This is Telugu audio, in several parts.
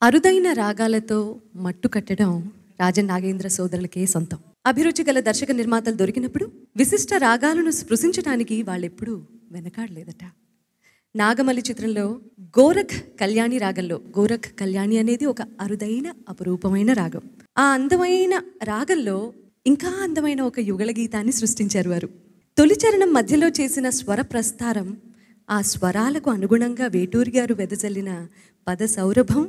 అరుదైన రాగాలతో మట్టు కట్టడం రాజన్ నాగేంద్ర సోదరులకే సొంతం. అభిరుచి గల దర్శక నిర్మాతలు దొరికినప్పుడు విశిష్ట రాగాలను స్పృశించడానికి వాళ్ళెప్పుడూ వెనకాడలేదట. నాగమల్లి చిత్రంలో గోరఖ్ కళ్యాణి రాగంలో గోరఖ్ కళ్యాణి అనేది ఒక అరుదైన అపురూపమైన రాగం. ఆ అందమైన రాగంలో ఇంకా అందమైన ఒక యుగళ గీతాన్ని సృష్టించారు వారు. తొలి చరణం మధ్యలో చేసిన స్వర ప్రస్తారం, ఆ స్వరాలకు అనుగుణంగా వేటూరి గారు వెదజల్లిన పద సౌరభం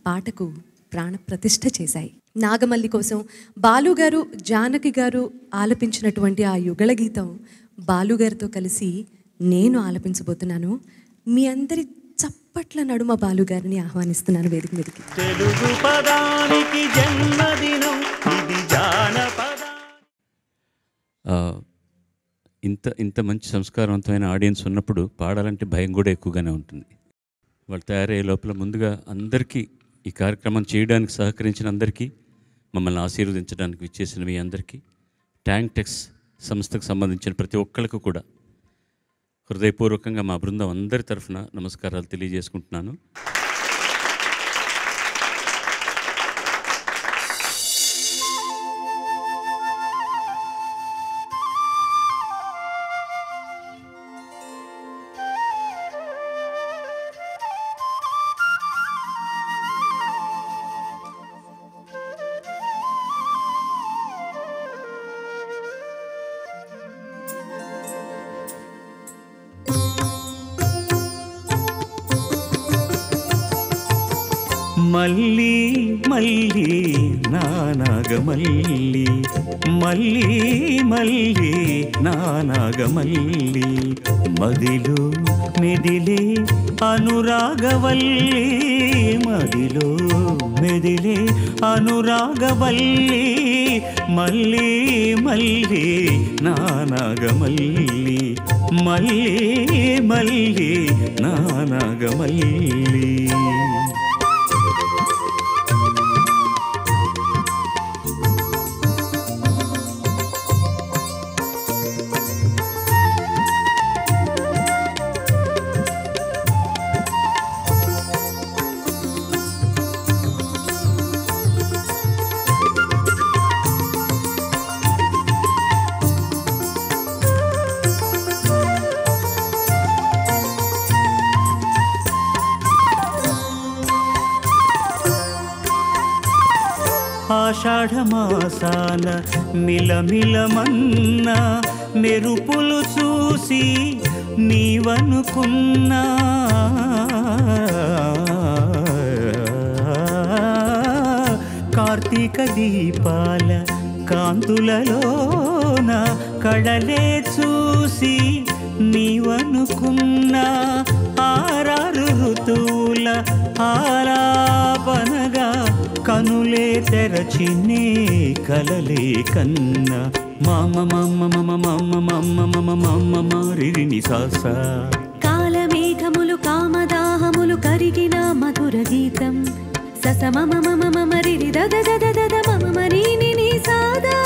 పాటకు ప్రాణప్రతిష్ఠ చేశాయి. నాగమల్లి కోసం బాలుగారు జానకి గారు ఆలపించినటువంటి ఆ యుగళ గీతం బాలుగారితో కలిసి నేను ఆలపించబోతున్నాను. మీ అందరి చప్పట్ల నడుమ బాలుగారిని ఆహ్వానిస్తున్నాను వేదిక మీదకి. తెలుగు పదానికి జన్మదినం ఇది జానపద. ఇంత మంచి సంస్కారవంతమైన ఆడియన్స్ ఉన్నప్పుడు పాడాలంటే భయం కూడా ఎక్కువగానే ఉంటుంది. వాళ్ళు తయారయ్యే లోపల ముందుగా అందరికీ ఈ కార్యక్రమం చేయడానికి సహకరించిన అందరికీ, మమ్మల్ని ఆశీర్వదించడానికి విచ్చేసిన మీ అందరికీ, ట్యాంక్ టెక్స్ సంస్థకు సంబంధించిన ప్రతి ఒక్కరికి కూడా హృదయపూర్వకంగా మా బృందం అందరి తరఫున నమస్కారాలు తెలియజేసుకుంటున్నాను. మల్లి మల్లి నా నాగమల్లి, మల్లి మల్లి నా నాగమల్లి, మదిలో మెదిలే అనురాగవల్లి, మదిలో మెదిలే అనురాగవల్లి, మల్లి మల్లి నా నాగమల్లి, మల్లి మల్లి నా నాగమల్లి. ఆషాఢమాసాన మిలమిలమన్న మెరుపులు చూసి నీవనుకున్నా, కార్తీక దీపాల కాంతులలోన కడలే చూసి నీవనుకున్నా, ఆరారు ఋతువుల ఆలాపనగా కనులే తెరచినే కలలే కన్నా, మామ మమ్మ మమ మమ్మ మమ్మ మమ మమ్మ మారిని సాస. కాలమేఘములు కామదాహములు కరిగిన మధుర గీతం, సస మమ మమ మమ రిరి దద దద దద మమ మరీని నీ సాదా.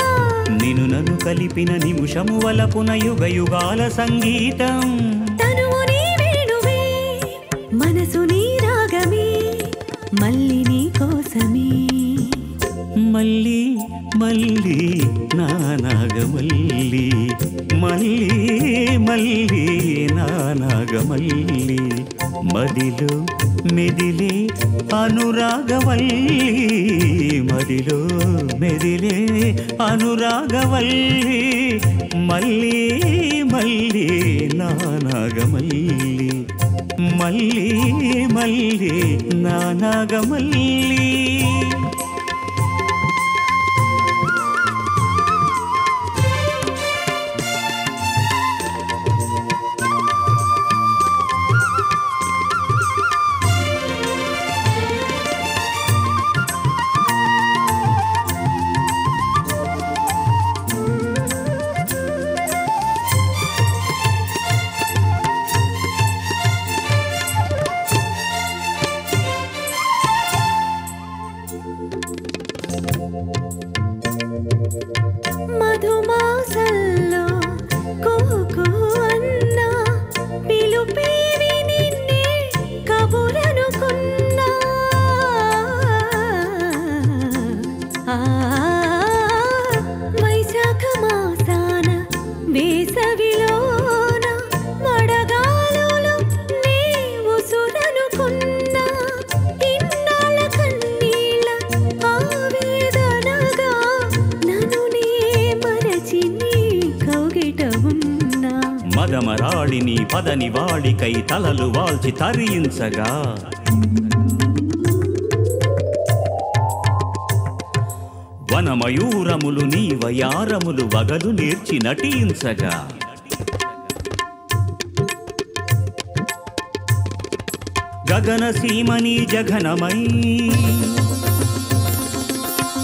నిన్ను నన్ను కలిపిన నిమిషము వలపున యుగ యుగాల సంగీతం, తనువు నీ వేణువే మనసు నీ రాగమే, మల్లి నీ కోసమే. మల్లి మల్లి నా నాగమల్లి, మల్లి మల్లి నా నాగమల్లి, మదిలో మెదిలే అనురాగవల్లి, మదిలో మెదిలే అనురాగవల్లి, మల్లి మల్లి నా నాగమల్లి, మల్లి మల్లి నా నాగమల్లి. వాడిని పదని వాడికై తలలు వాల్చి తరించగా వనమయూరములు నీ వయారములు వగలు నేర్చి నటించగా గగన సీమని జఘనమై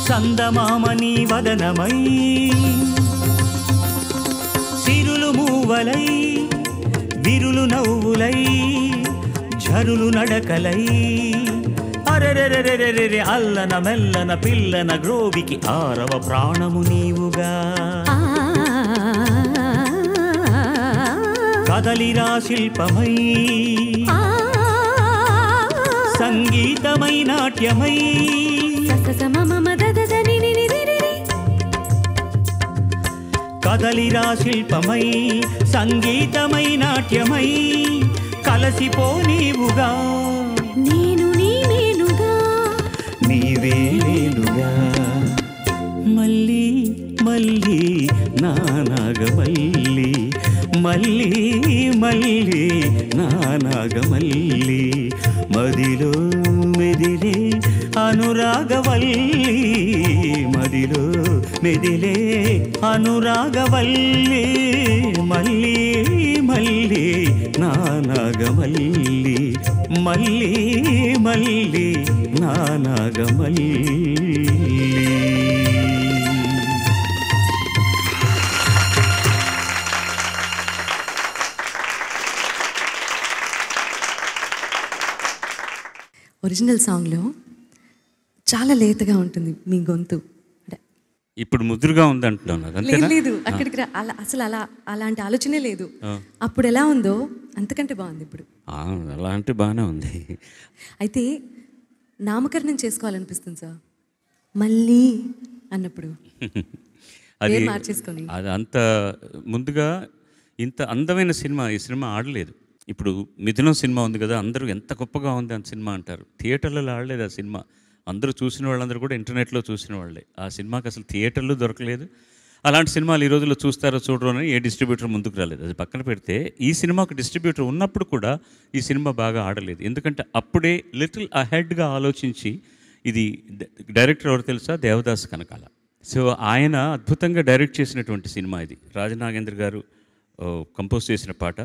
సందమామని వదనమై సిరులు మూవలై విరులు నవ్వులై ఝరులు నడకలై అరెరెరెరెరెరె అల్లన మెల్లన పిల్లన గ్రోవికి ఆరవ ప్రాణము నీవుగా కదలిరా శిల్పమై సంగీతమై నాట్యమై కదలిరా శిల్పమై సంగీతమై నాట్యమై కలసిపో నీవుగా నీవే నేనుగా మళ్ళీ మళ్ళీ నా నాగమల్లి మళ్ళీ మళ్ళీ నా నాగమల్లి మదిలో మెదిలే అనురాగవల్లి మదిలో మెదిలే అనురాగవల్లి మళ్ళీ మళ్ళీ నా నాగమల్లి మళ్ళీ మళ్ళీ నా నాగమల్లి. ఒరిజినల్ సాంగ్లో చాలా లేతగా ఉంటుంది మీ గొంతు. ఇప్పుడు ముదురుగా ఉంది అంటున్నాను. లేదు అక్కడికి అసలు అలాంటి ఆలోచనే లేదు. అప్పుడు ఎలా ఉందో అంతకంటే బాగుంది ఇప్పుడు. అలా అంటే బాగానే ఉంది. అయితే నామకరణం చేసుకోవాలనిపిస్తుంది సార్ మళ్ళీ అన్నప్పుడు అది మార్చేసుకొని. అది అంత ముందుగా ఇంత అందమైన సినిమా ఈ సినిమా ఆడలేదు. ఇప్పుడు మిథునం సినిమా ఉంది కదా, అందరూ ఎంత గొప్పగా ఉంది అంత సినిమా అంటారు. థియేటర్లలో ఆడలేదు ఆ సినిమా. అందరూ చూసిన వాళ్ళందరూ కూడా ఇంటర్నెట్లో చూసిన వాళ్ళే. ఆ సినిమాకి అసలు థియేటర్లు దొరకలేదు. అలాంటి సినిమాలు ఈ రోజుల్లో చూస్తారో చూడరో అని ఏ డిస్ట్రిబ్యూటర్ ముందుకు రాలేదు. అది పక్కన పెడితే ఈ సినిమాకు డిస్ట్రిబ్యూటర్ ఉన్నప్పుడు కూడా ఈ సినిమా బాగా ఆడలేదు. ఎందుకంటే అప్పుడే లిటిల్ అహెడ్గా ఆలోచించి, ఇది డైరెక్టర్ ఎవరు తెలుసా, దేవదాస్ కనకాల. సో ఆయన అద్భుతంగా డైరెక్ట్ చేసినటువంటి సినిమా ఇది. రాజనాగేంద్ర గారు కంపోజ్ చేసిన పాట.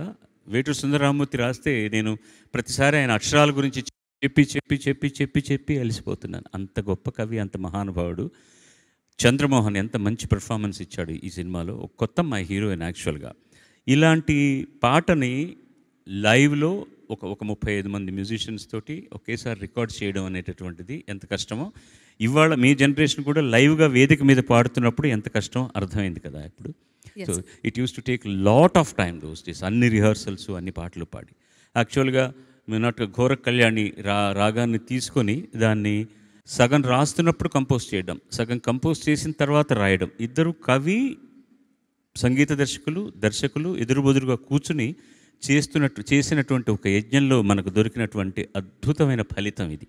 వేటూరు సుందరరామూర్తి రాస్తే నేను ప్రతిసారి ఆయన అక్షరాల గురించి చెప్పి చెప్పి చెప్పి చెప్పి చెప్పి అలసిపోతున్నాను. అంత గొప్ప కవి, అంత మహానుభావుడు. చంద్రమోహన్ ఎంత మంచి పెర్ఫార్మెన్స్ ఇచ్చాడు ఈ సినిమాలో. ఒక కొత్త మా హీరోయిన్ యాక్చువల్గా. ఇలాంటి పాటని లైవ్లో ఒక 35 మంది మ్యూజిషియన్స్ తోటి ఒకేసారి రికార్డ్ చేయడం అనేటటువంటిది ఎంత కష్టమో ఇవాళ మీ జనరేషన్ కూడా లైవ్గా వేదిక మీద పాడుతున్నప్పుడు ఎంత కష్టమో అర్థమైంది కదా ఇప్పుడు. So it use to take lot of time those days. అన్ని రిహర్సల్స్, అన్ని పాటలు పాడి. యాక్చువల్గా నాట్ ఘోర కళ్యాణి రాగాన్ని తీసుకొని దాన్ని సగం రాస్తున్నప్పుడు కంపోజ్ చేయడం, సగం కంపోజ్ చేసిన తర్వాత రాయడం. ఇద్దరు కవి, సంగీత దర్శకులు ఎదురుబెదురుగా కూర్చుని చేసినటువంటి ఒక యజ్ఞంలో మనకు దొరికినటువంటి అద్భుతమైన ఫలితం ఇది.